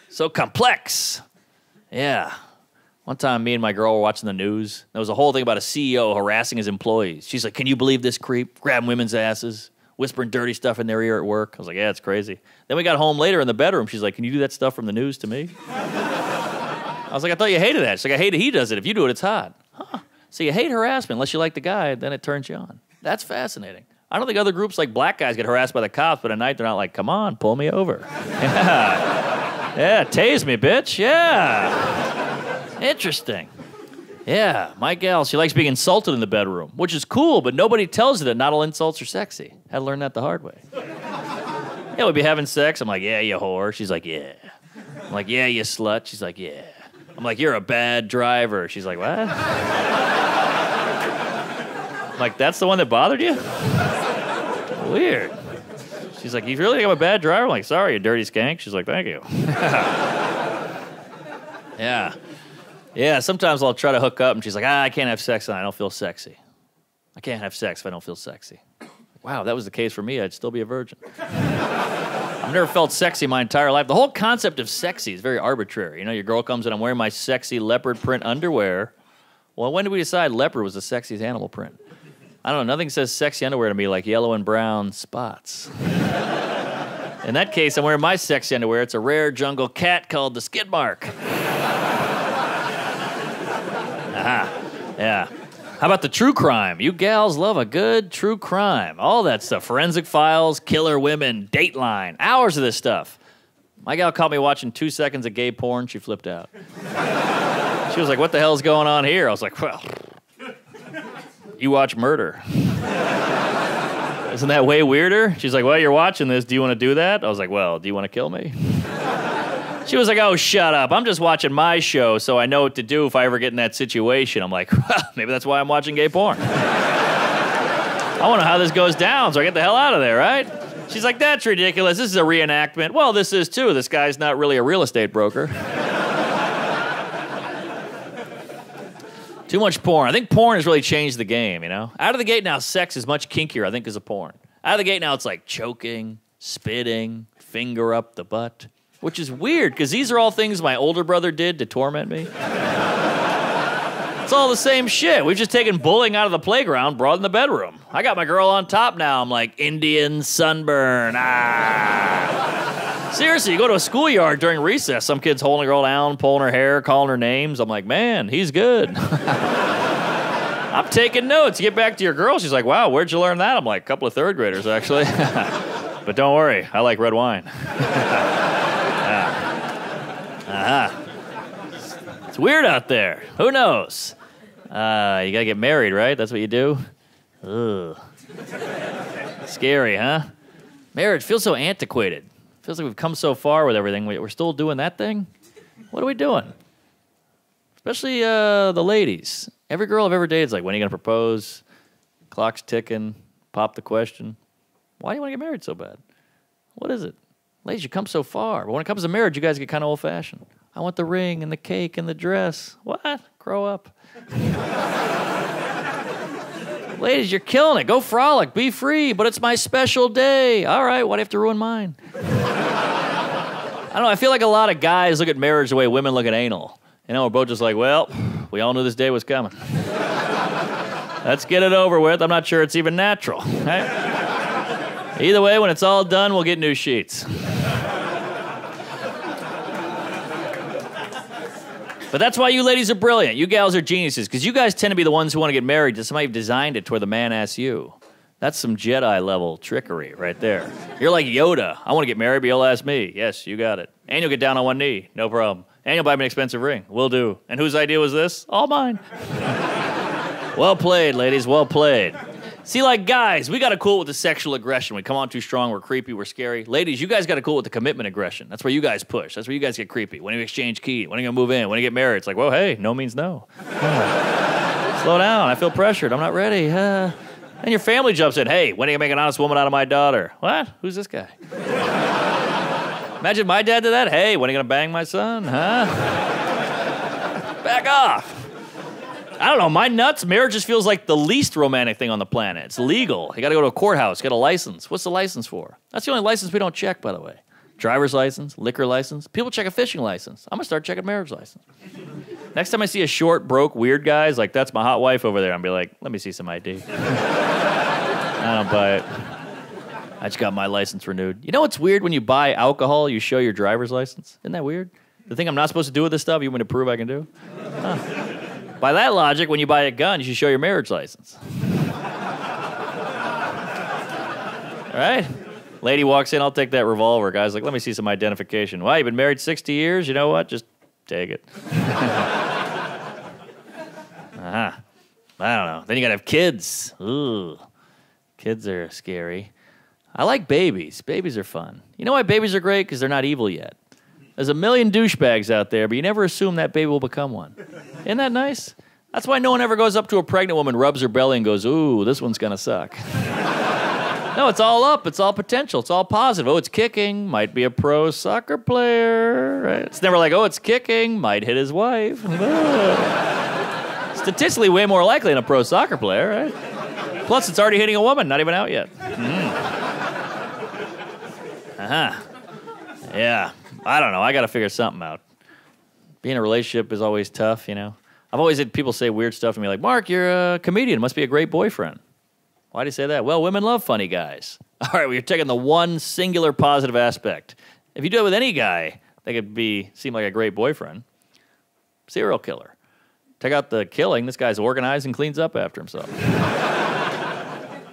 So complex. Yeah. One time, me and my girl were watching the news. There was a whole thing about a CEO harassing his employees. She's like, can you believe this creep? Grabbing women's asses, whispering dirty stuff in their ear at work. I was like, yeah, it's crazy. Then we got home later in the bedroom. She's like, can you do that stuff from the news to me? I was like, I thought you hated that. She's like, I hate it. He does it. If you do it, it's hot. Huh. So you hate harassment unless you like the guy, then it turns you on. That's fascinating. I don't think other groups like black guys get harassed by the cops, but at night they're not like, come on, pull me over. Yeah. Yeah, tase me, bitch. Yeah. Interesting. Yeah, my gal, she likes being insulted in the bedroom, which is cool, but nobody tells her that not all insults are sexy. Had to learn that the hard way. Yeah, we'd be having sex. I'm like, yeah, you whore. She's like, yeah. I'm like, yeah, you slut. She's like, yeah. I'm like, you're a bad driver. She's like, what? I'm like, that's the one that bothered you? Weird. She's like, you really think I'm a bad driver? I'm like, sorry, you dirty skank. She's like, thank you. Yeah. Yeah, sometimes I'll try to hook up, and she's like, I can't have sex and I don't feel sexy. I can't have sex if I don't feel sexy. Wow, if that was the case for me, I'd still be a virgin. I've never felt sexy my entire life. The whole concept of sexy is very arbitrary. You know, your girl comes in, I'm wearing my sexy leopard print underwear. Well, when did we decide leopard was the sexiest animal print? I don't know, nothing says sexy underwear to me like yellow and brown spots. In that case, I'm wearing my sexy underwear. It's a rare jungle cat called the skid mark. Aha, yeah. How about the true crime? You gals love a good true crime. All that stuff. Forensic Files, Killer Women, Dateline. Hours of this stuff. My gal caught me watching 2 seconds of gay porn. She flipped out. She was like, what the hell's going on here? I was like, well, you watch murder. Isn't that way weirder? She's like, well, you're watching this. Do you want to do that? I was like, well, do you want to kill me? She was like, oh, shut up. I'm just watching my show, so I know what to do if I ever get in that situation. I'm like, well, maybe that's why I'm watching gay porn. I want to know how this goes down, so I get the hell out of there, right? She's like, that's ridiculous. This is a reenactment. Well, this is too. This guy's not really a real estate broker. Too much porn. I think porn has really changed the game, you know? Out of the gate now, sex is much kinkier, I think, because of porn. Out of the gate now, it's like choking, spitting, finger up the butt, which is weird, because these are all things my older brother did to torment me. It's all the same shit. We've just taken bullying out of the playground, brought it in the bedroom. I got my girl on top now. I'm like, Indian sunburn. Seriously, you go to a schoolyard during recess, some kid's holding a girl down, pulling her hair, calling her names. I'm like, man, he's good. I'm taking notes. You get back to your girl, she's like, wow, where'd you learn that? I'm like, a couple of third graders, actually. But don't worry, I like red wine. It's weird out there. Who knows? You gotta get married, right? That's what you do? Ugh. Scary, huh? Marriage feels so antiquated. Feels like we've come so far with everything. We're still doing that thing? What are we doing? Especially the ladies. Every girl I've ever dated is like, when are you gonna propose? Clock's ticking. Pop the question. Why do you want to get married so bad? What is it? Ladies, you come so far. But when it comes to marriage, you guys get kind of old-fashioned. I want the ring and the cake and the dress. What? Grow up. Ladies, you're killing it. Go frolic. Be free. But it's my special day. All right, why do you have to ruin mine? I don't know. I feel like a lot of guys look at marriage the way women look at anal. You know, we're both just like, well, we all knew this day was coming. Let's get it over with. I'm not sure it's even natural. Right? Either way, when it's all done, we'll get new sheets. But that's why you ladies are brilliant. You gals are geniuses, because you guys tend to be the ones who want to get married to somebody who designed it to where the man asks you. That's some Jedi-level trickery right there. You're like Yoda. I want to get married, but you'll ask me. Yes, you got it. And you'll get down on one knee. No problem. And you'll buy me an expensive ring. Will do. And whose idea was this? All mine. Well played, ladies. Well played. See, like guys, we got to cool with the sexual aggression. We come on too strong, we're creepy, we're scary. Ladies, you guys got to cool with the commitment aggression. That's where you guys push. That's where you guys get creepy. When you exchange keys, when you gonna move in, when you get married, it's like, whoa, hey, no means no. Slow down, I feel pressured, I'm not ready. And your family jumps in, hey, when are you gonna make an honest woman out of my daughter? What? Who's this guy? Imagine my dad did that. Hey, when are you gonna bang my son? Huh? Back off. I don't know, my nuts, marriage just feels like the least romantic thing on the planet. It's legal. You gotta go to a courthouse, get a license. What's the license for? That's the only license we don't check, by the way. Driver's license, liquor license. People check a fishing license. I'm gonna start checking marriage license. Next time I see a short, broke, weird guy, it's like, that's my hot wife over there. I'll be like, let me see some ID. I don't buy it. I just got my license renewed. You know what's weird? When you buy alcohol, you show your driver's license. Isn't that weird? The thing I'm not supposed to do with this stuff, you want me to prove I can do? Huh. By that logic, when you buy a gun, you should show your marriage license. All right? Lady walks in, I'll take that revolver. Guy's like, let me see some identification. Well, you've been married 60 years? You know what? Just take it. I don't know. Then you gotta have kids. Ooh. Kids are scary. I like babies. Babies are fun. You know why babies are great? Because they're not evil yet. There's a million douchebags out there, but you never assume that baby will become one. Isn't that nice? That's why no one ever goes up to a pregnant woman, rubs her belly, and goes, ooh, this one's gonna suck. No, it's all up. It's all potential. It's all positive. Oh, it's kicking. Might be a pro soccer player. Right? It's never like, oh, it's kicking. Might hit his wife. Statistically, way more likely than a pro soccer player, right? Plus, it's already hitting a woman. Not even out yet. Yeah. I don't know. I got to figure something out. Being in a relationship is always tough, you know. I've always had people say weird stuff to me like, Mark, you're a comedian. Must be a great boyfriend. Why do you say that? Well, women love funny guys. All right, well, you're taking the one singular positive aspect. If you do it with any guy, they could seem like a great boyfriend. Serial killer. Take out the killing. This guy's organized and cleans up after himself.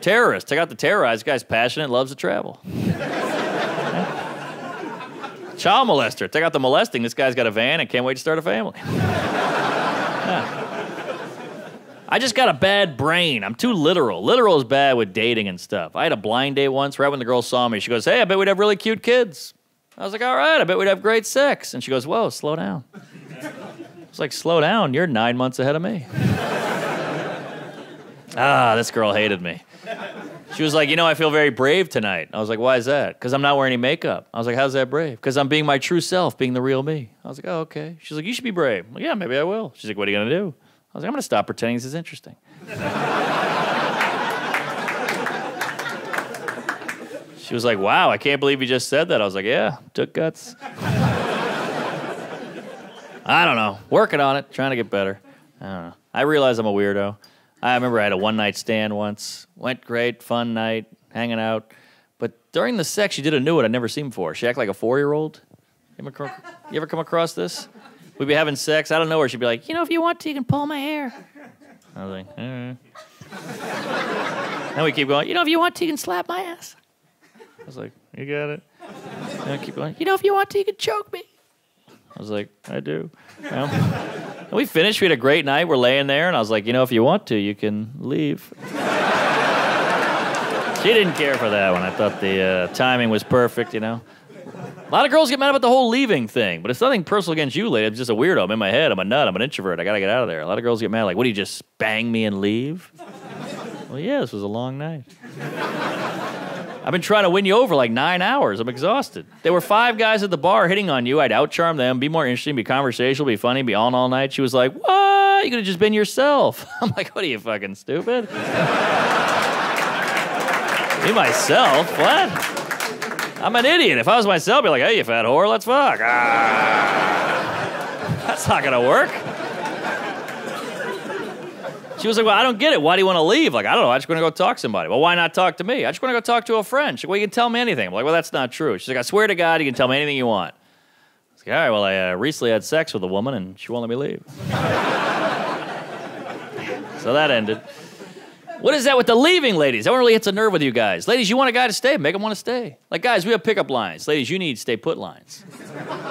Terrorist. Take out the terrorized. This guy's passionate, loves to travel. Child molester. Take out the molesting. This guy's got a van and can't wait to start a family. I just got a bad brain. I'm too literal. Literal is bad with dating and stuff. I had a blind date once right when the girl saw me. She goes, hey, I bet we'd have really cute kids. I was like, all right, I bet we'd have great sex. And she goes, whoa, slow down. I was like, slow down. You're 9 months ahead of me. This girl hated me. She was like, you know, I feel very brave tonight. I was like, why is that? Because I'm not wearing any makeup. I was like, how's that brave? Because I'm being my true self, being the real me. I was like, oh, okay. She's like, you should be brave. I'm like, yeah, maybe I will. She's like, what are you going to do? I was like, I'm going to stop pretending this is interesting. She was like, wow, I can't believe you just said that. I was like, yeah, took guts. I don't know. Working on it, trying to get better. I don't know. I realize I'm a weirdo. I remember I had a one-night stand once. Went great, fun night, hanging out. But during the sex, she did a new one I'd never seen before. She acted like a 4-year-old. You ever come across this? We'd be having sex. I don't know where she'd be like, you know, if you want to, you can pull my hair. I was like, all right. Then we keep going, you know, if you want to, you can slap my ass. I was like, you got it. Then I keep going, you know, if you want to, you can choke me. I was like, I do. And we finished. We had a great night. We're laying there, and I was like, you know, if you want to, you can leave. She didn't care for that one. I thought the timing was perfect, you know. A lot of girls get mad about the whole leaving thing, but it's nothing personal against you, lady. I'm just a weirdo. I'm in my head. I'm a nut. I'm an introvert. I got to get out of there. A lot of girls get mad like, what, do you just bang me and leave? Well, yeah, this was a long night. I've been trying to win you over like 9 hours. I'm exhausted. There were 5 guys at the bar hitting on you. I'd outcharm them, be more interesting, be conversational, be funny, be on all night. She was like, what? You could have just been yourself. I'm like, what are you, fucking stupid? Be myself? What? I'm an idiot. If I was myself, I'd be like, hey, you fat whore, let's fuck. That's not going to work. She was like, well, I don't get it. Why do you want to leave? Like, I don't know. I just want to go talk to somebody. Well, why not talk to me? I just want to go talk to a friend. She's like, well, you can tell me anything. I'm like, well, that's not true. She's like, I swear to God, you can tell me anything you want. I was like, all right, well, I recently had sex with a woman, and she won't let me leave. So that ended. What is that with the leaving, ladies? That one really hits a nerve with you guys. Ladies, you want a guy to stay, make him want to stay. Like, guys, we have pickup lines. Ladies, you need stay put lines.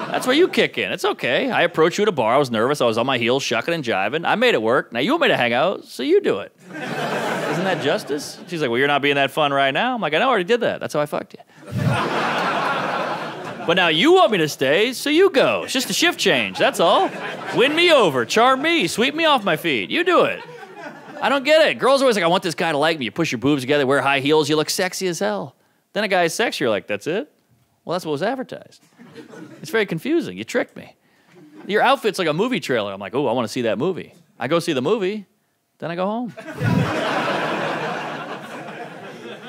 That's where you kick in. It's okay. I approached you at a bar. I was nervous. I was on my heels, shucking and jiving. I made it work. Now you want me to hang out, so you do it. Isn't that justice? She's like, well, you're not being that fun right now. I'm like, I know, I already did that. That's how I fucked you. But now you want me to stay, so you go. It's just a shift change. That's all. Win me over. Charm me. Sweep me off my feet. You do it. I don't get it. Girls are always like, I want this guy to like me. You push your boobs together, wear high heels, you look sexy as hell. Then a guy is sexy, you're like, that's it? Well, that's what was advertised. It's very confusing. You tricked me. Your outfit's like a movie trailer. I'm like, oh, I want to see that movie. I go see the movie, then I go home.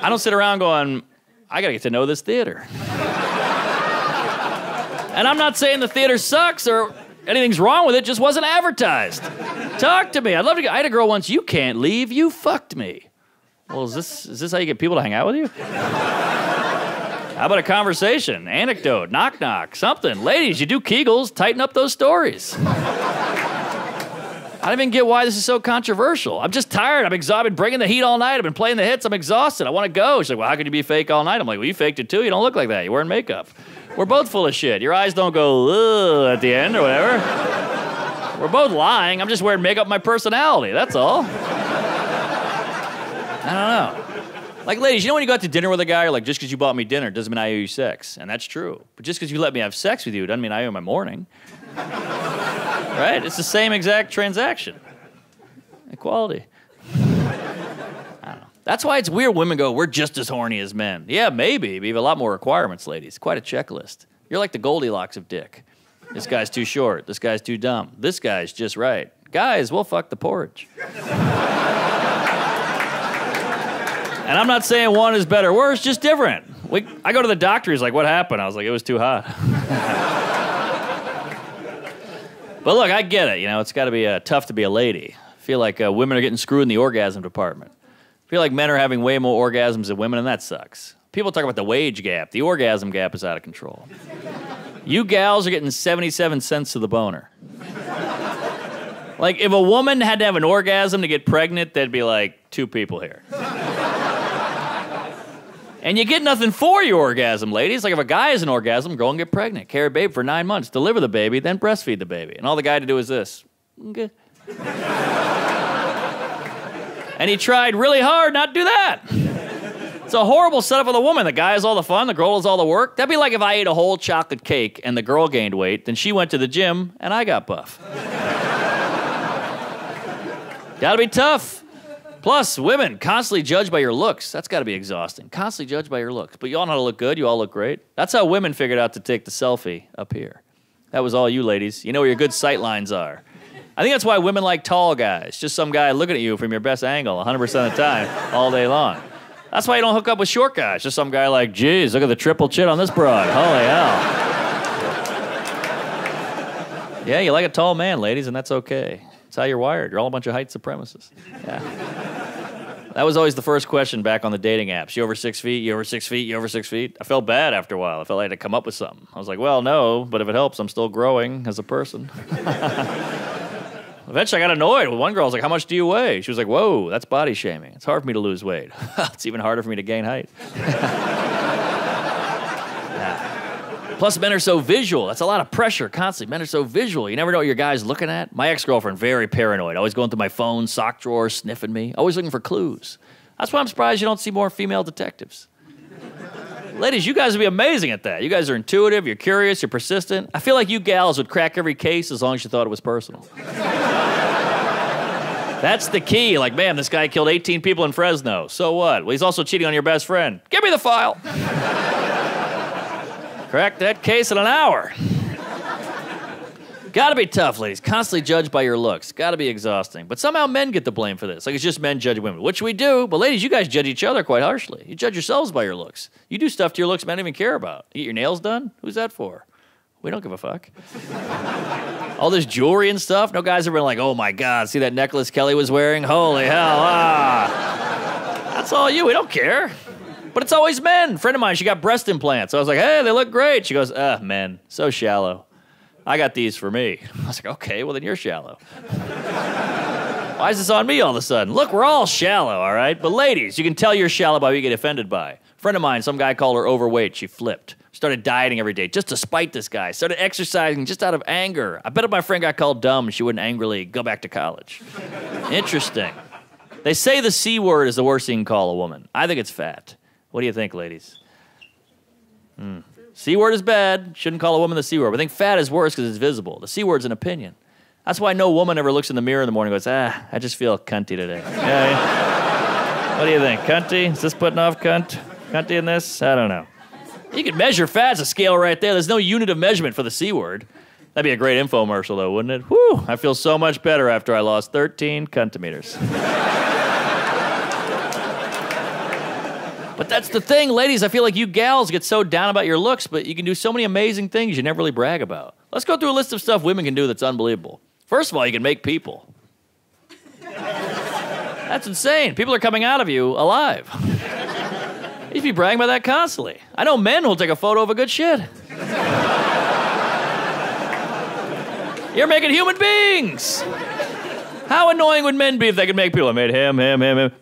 I don't sit around going, I got to get to know this theater. And I'm not saying the theater sucks or anything's wrong with it, just wasn't advertised. Talk to me. I'd love to. I had a girl once, you can't leave, you fucked me. Well, is this how you get people to hang out with you? How about a conversation, anecdote, knock knock, something. Ladies, you do Kegels, tighten up those stories. I don't even get why this is so controversial. I'm just tired. I'm exhausted. I've been bringing the heat all night. I've been playing the hits. I'm exhausted. I want to go. She's like, well, how could you be fake all night? I'm like, well, you faked it too. You don't look like that. You're wearing makeup. We're both full of shit. Your eyes don't go, ugh, at the end or whatever. We're both lying. I'm just wearing makeup my personality. That's all. I don't know. Like, ladies, you know when you go out to dinner with a guy, you're like, just because you bought me dinner doesn't mean I owe you sex. And that's true. But just because you let me have sex with you doesn't mean I owe my morning. Right? It's the same exact transaction. Equality. I don't know. That's why it's weird women go, we're just as horny as men. Yeah, maybe. But you have a lot more requirements, ladies. Quite a checklist. You're like the Goldilocks of dick. This guy's too short. This guy's too dumb. This guy's just right. Guys, we'll fuck the porridge. And I'm not saying one is better or worse, just different. I go to the doctor, he's like, what happened? I was like, it was too hot. But look, I get it. You know, it's got to be tough to be a lady. I feel like women are getting screwed in the orgasm department. I feel like men are having way more orgasms than women, and that sucks. People talk about the wage gap. The orgasm gap is out of control. You gals are getting 77 cents to the boner. Like, if a woman had to have an orgasm to get pregnant, there'd be like 2 people here. And you get nothing for your orgasm, ladies. Like, if a guy has an orgasm, go and get pregnant. Carry a baby for 9 months. Deliver the baby, then breastfeed the baby. And all the guy had to do is this. Okay. And he tried really hard not to do that. It's a horrible setup for the woman. The guy has all the fun, the girl has all the work. That'd be like if I ate a whole chocolate cake and the girl gained weight, then she went to the gym and I got buff. Gotta be tough. Plus, women constantly judged by your looks. That's got to be exhausting. Constantly judged by your looks. But you all know how to look good. You all look great. That's how women figured out to take the selfie up here. That was all you ladies. You know where your good sight lines are. I think that's why women like tall guys. Just some guy looking at you from your best angle 100% of the time, all day long. That's why you don't hook up with short guys. Just some guy like, geez, look at the triple chin on this broad. Holy hell. Yeah, you like a tall man, ladies, and that's okay. That's how you're wired. You're all a bunch of height supremacists. Yeah. That was always the first question back on the dating apps. You over 6 feet? You over 6 feet? You over 6 feet? I felt bad after a while. I felt like I had to come up with something. I was like, well, no, but if it helps, I'm still growing as a person. Eventually, I got annoyed. One girl was like, how much do you weigh? She was like, whoa, that's body shaming. It's hard for me to lose weight. It's even harder for me to gain height. Plus, men are so visual. That's a lot of pressure constantly. Men are so visual. You never know what your guy's looking at. My ex-girlfriend, very paranoid. Always going through my phone, sock drawer, sniffing me. Always looking for clues. That's why I'm surprised you don't see more female detectives. Ladies, you guys would be amazing at that. You guys are intuitive, you're curious, you're persistent. I feel like you gals would crack every case as long as you thought it was personal. That's the key. Like, man, this guy killed 18 people in Fresno. So what? Well, he's also cheating on your best friend. Give me the file. Crack that case in an hour. Gotta be tough, ladies. Constantly judged by your looks. Gotta be exhausting. But somehow men get the blame for this. Like it's just men judging women, which we do. But ladies, you guys judge each other quite harshly. You judge yourselves by your looks. You do stuff to your looks men don't even care about. You get your nails done? Who's that for? We don't give a fuck. All this jewelry and stuff. No guys have been like, oh my God, see that necklace Kelly was wearing? Holy hell, That's all you. We don't care. But it's always men. A friend of mine, she got breast implants. So I was like, hey, they look great. She goes, men, so shallow. I got these for me. I was like, okay, well then you're shallow. Why is this on me all of a sudden? Look, we're all shallow, all right? But ladies, you can tell you're shallow by what you get offended by. A friend of mine, some guy called her overweight. She flipped. Started dieting every day just to spite this guy. Started exercising just out of anger. I bet if my friend got called dumb, she wouldn't angrily go back to college. Interesting. They say the C word is the worst thing you can call a woman. I think it's fat. What do you think, ladies? C word is bad. Shouldn't call a woman the C word. But I think fat is worse because it's visible. The C word's an opinion. That's why no woman ever looks in the mirror in the morning and goes, I just feel cunty today. Yeah. What do you think? Cunty? Is this putting off cunt? Cunty in this? I don't know. You could measure fat. It's a scale right there. There's no unit of measurement for the C word. That'd be a great infomercial, though, wouldn't it? Whew, I feel so much better after I lost 13 cuntimeters. But that's the thing, ladies. I feel like you gals get so down about your looks, but you can do so many amazing things you never really brag about. Let's go through a list of stuff women can do that's unbelievable. First of all, you can make people. That's insane. People are coming out of you alive. You should be bragging about that constantly. I know men who'll take a photo of a good shit. You're making human beings. How annoying would men be if they could make people? I made him.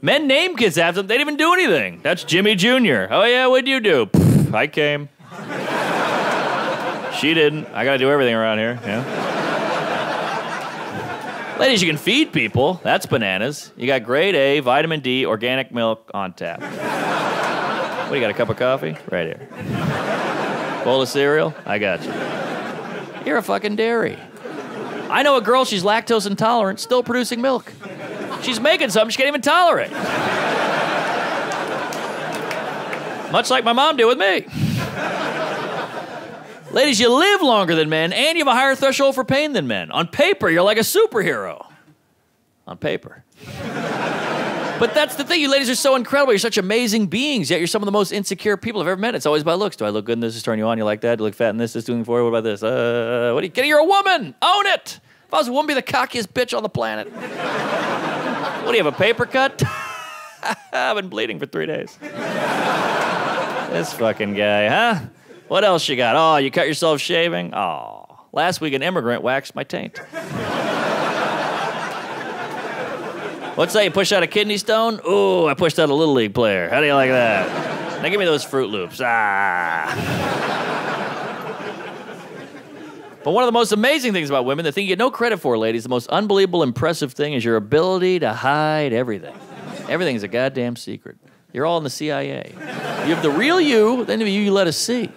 Men name kids after them. They didn't even do anything. That's Jimmy Jr. Oh, yeah, what'd you do? Pfft, I came. She didn't. I got to do everything around here. Yeah. Ladies, you can feed people. That's bananas. You got grade A, vitamin D, organic milk on tap. What, you got a cup of coffee? Right here. Bowl of cereal? I got you. You're a fucking dairy. I know a girl, she's lactose intolerant, still producing milk. She's making something she can't even tolerate. Much like my mom did with me. Ladies, you live longer than men, and you have a higher threshold for pain than men. On paper, you're like a superhero. On paper. But that's the thing, you ladies are so incredible. You're such amazing beings, yet you're some of the most insecure people I've ever met. It's always by looks. Do I look good in this? Is turn you on? You like that? Do you look fat in this? Is doing for you? What about this? What are you kidding? You're a woman. Own it. If I was a woman, be the cockiest bitch on the planet. What do you have, a paper cut? I've been bleeding for 3 days. This fucking guy, huh? What else you got? Oh, you cut yourself shaving? Oh, last week an immigrant waxed my taint. What's that? You push out a kidney stone? Ooh, I pushed out a Little League player. How do you like that? Now give me those Fruit Loops. Ah. But one of the most amazing things about women, the thing you get no credit for, ladies, the most unbelievable, impressive thing is your ability to hide everything. Everything is a goddamn secret. You're all in the CIA. You have the real you, then the you let us see.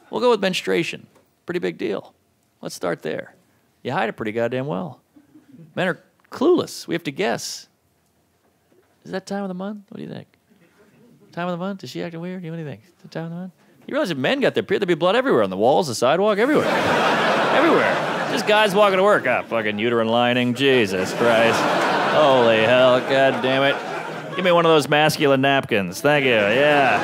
We'll go with menstruation. Pretty big deal. Let's start there. You hide it pretty goddamn well. Men are clueless. We have to guess. Is that time of the month? What do you think? Time of the month? Is she acting weird? What do you think? Is it time of the month? You realize if men got their period, there'd be blood everywhere on the walls, the sidewalk, everywhere. Everywhere. Just guys walking to work. Ah, fucking uterine lining. Jesus Christ. Holy hell. God damn it. Give me one of those masculine napkins. Thank you. Yeah.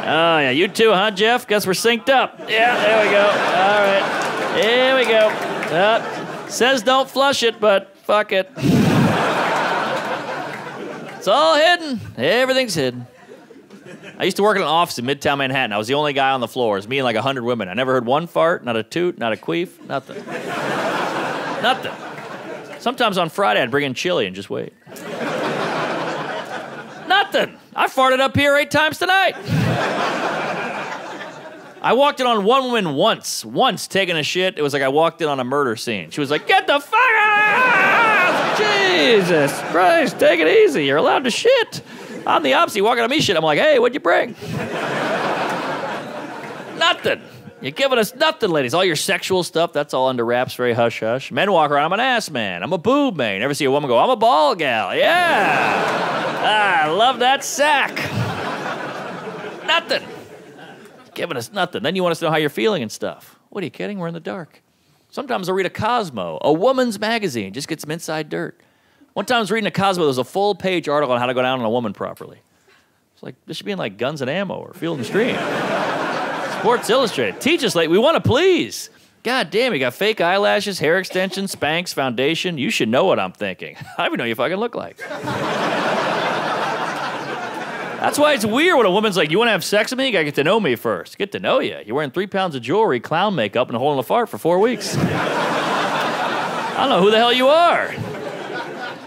Oh, yeah. You too, huh, Jeff? Guess we're synced up. Yeah, there we go. All right. Here we go. Says don't flush it, but fuck it. It's all hidden. Everything's hidden. I used to work in an office in Midtown Manhattan. I was the only guy on the floor. It was me and like 100 women. I never heard one fart, not a toot, not a queef, nothing. Nothing. Sometimes on Friday, I'd bring in chili and just wait. Nothing. I farted up here 8 times tonight. I walked in on one woman once taking a shit. It was like I walked in on a murder scene. She was like, get the fuck out! Jesus Christ, take it easy. You're allowed to shit. I'm the opposite. You walking on me shit. I'm like, hey, what'd you bring? Nothing. You're giving us nothing, ladies. All your sexual stuff, that's all under wraps, very hush-hush. Men walk around, I'm an ass man. I'm a boob man. You never see a woman go, I'm a ball gal. Yeah. I love that sack. Nothing. Giving us nothing. Then you want us to know how you're feeling and stuff. What, are you kidding? We're in the dark. Sometimes I'll read a Cosmo, a woman's magazine, just get some inside dirt. One time I was reading a Cosmo, there was a full-page article on how to go down on a woman properly. It's like, this should be in like Guns and Ammo or Field and Stream. Sports Illustrated. Teach us, like, we want to please. God damn, you got fake eyelashes, hair extensions, Spanx, foundation. You should know what I'm thinking. I don't even know what you fucking look like. That's why it's weird when a woman's like, you want to have sex with me? You got to get to know me first. Get to know you. You're wearing 3 pounds of jewelry, clown makeup, and holding a fart for 4 weeks. I don't know who the hell you are.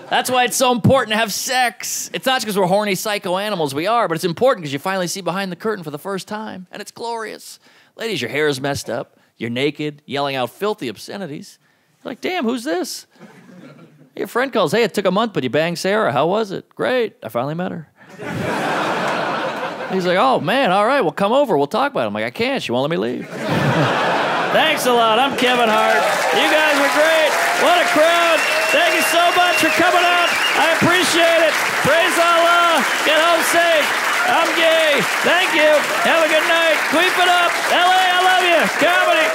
That's why it's so important to have sex. It's not just because we're horny psycho animals, we are, but it's important because you finally see behind the curtain for the first time, and it's glorious. Ladies, your hair is messed up. You're naked, yelling out filthy obscenities. You're like, damn, who's this? Your friend calls, hey, it took a month, but you banged Sarah. How was it? Great. I finally met her. He's like, oh, man, all right, well, come over. We'll talk about it. I'm like, I can't. She won't let me leave. Thanks a lot. I'm Kevin Hart. You guys were great. What a crowd. Thank you so much for coming out. I appreciate it. Praise Allah. Get home safe. I'm gay. Thank you. Have a good night. Queef it up. LA, I love you. Comedy.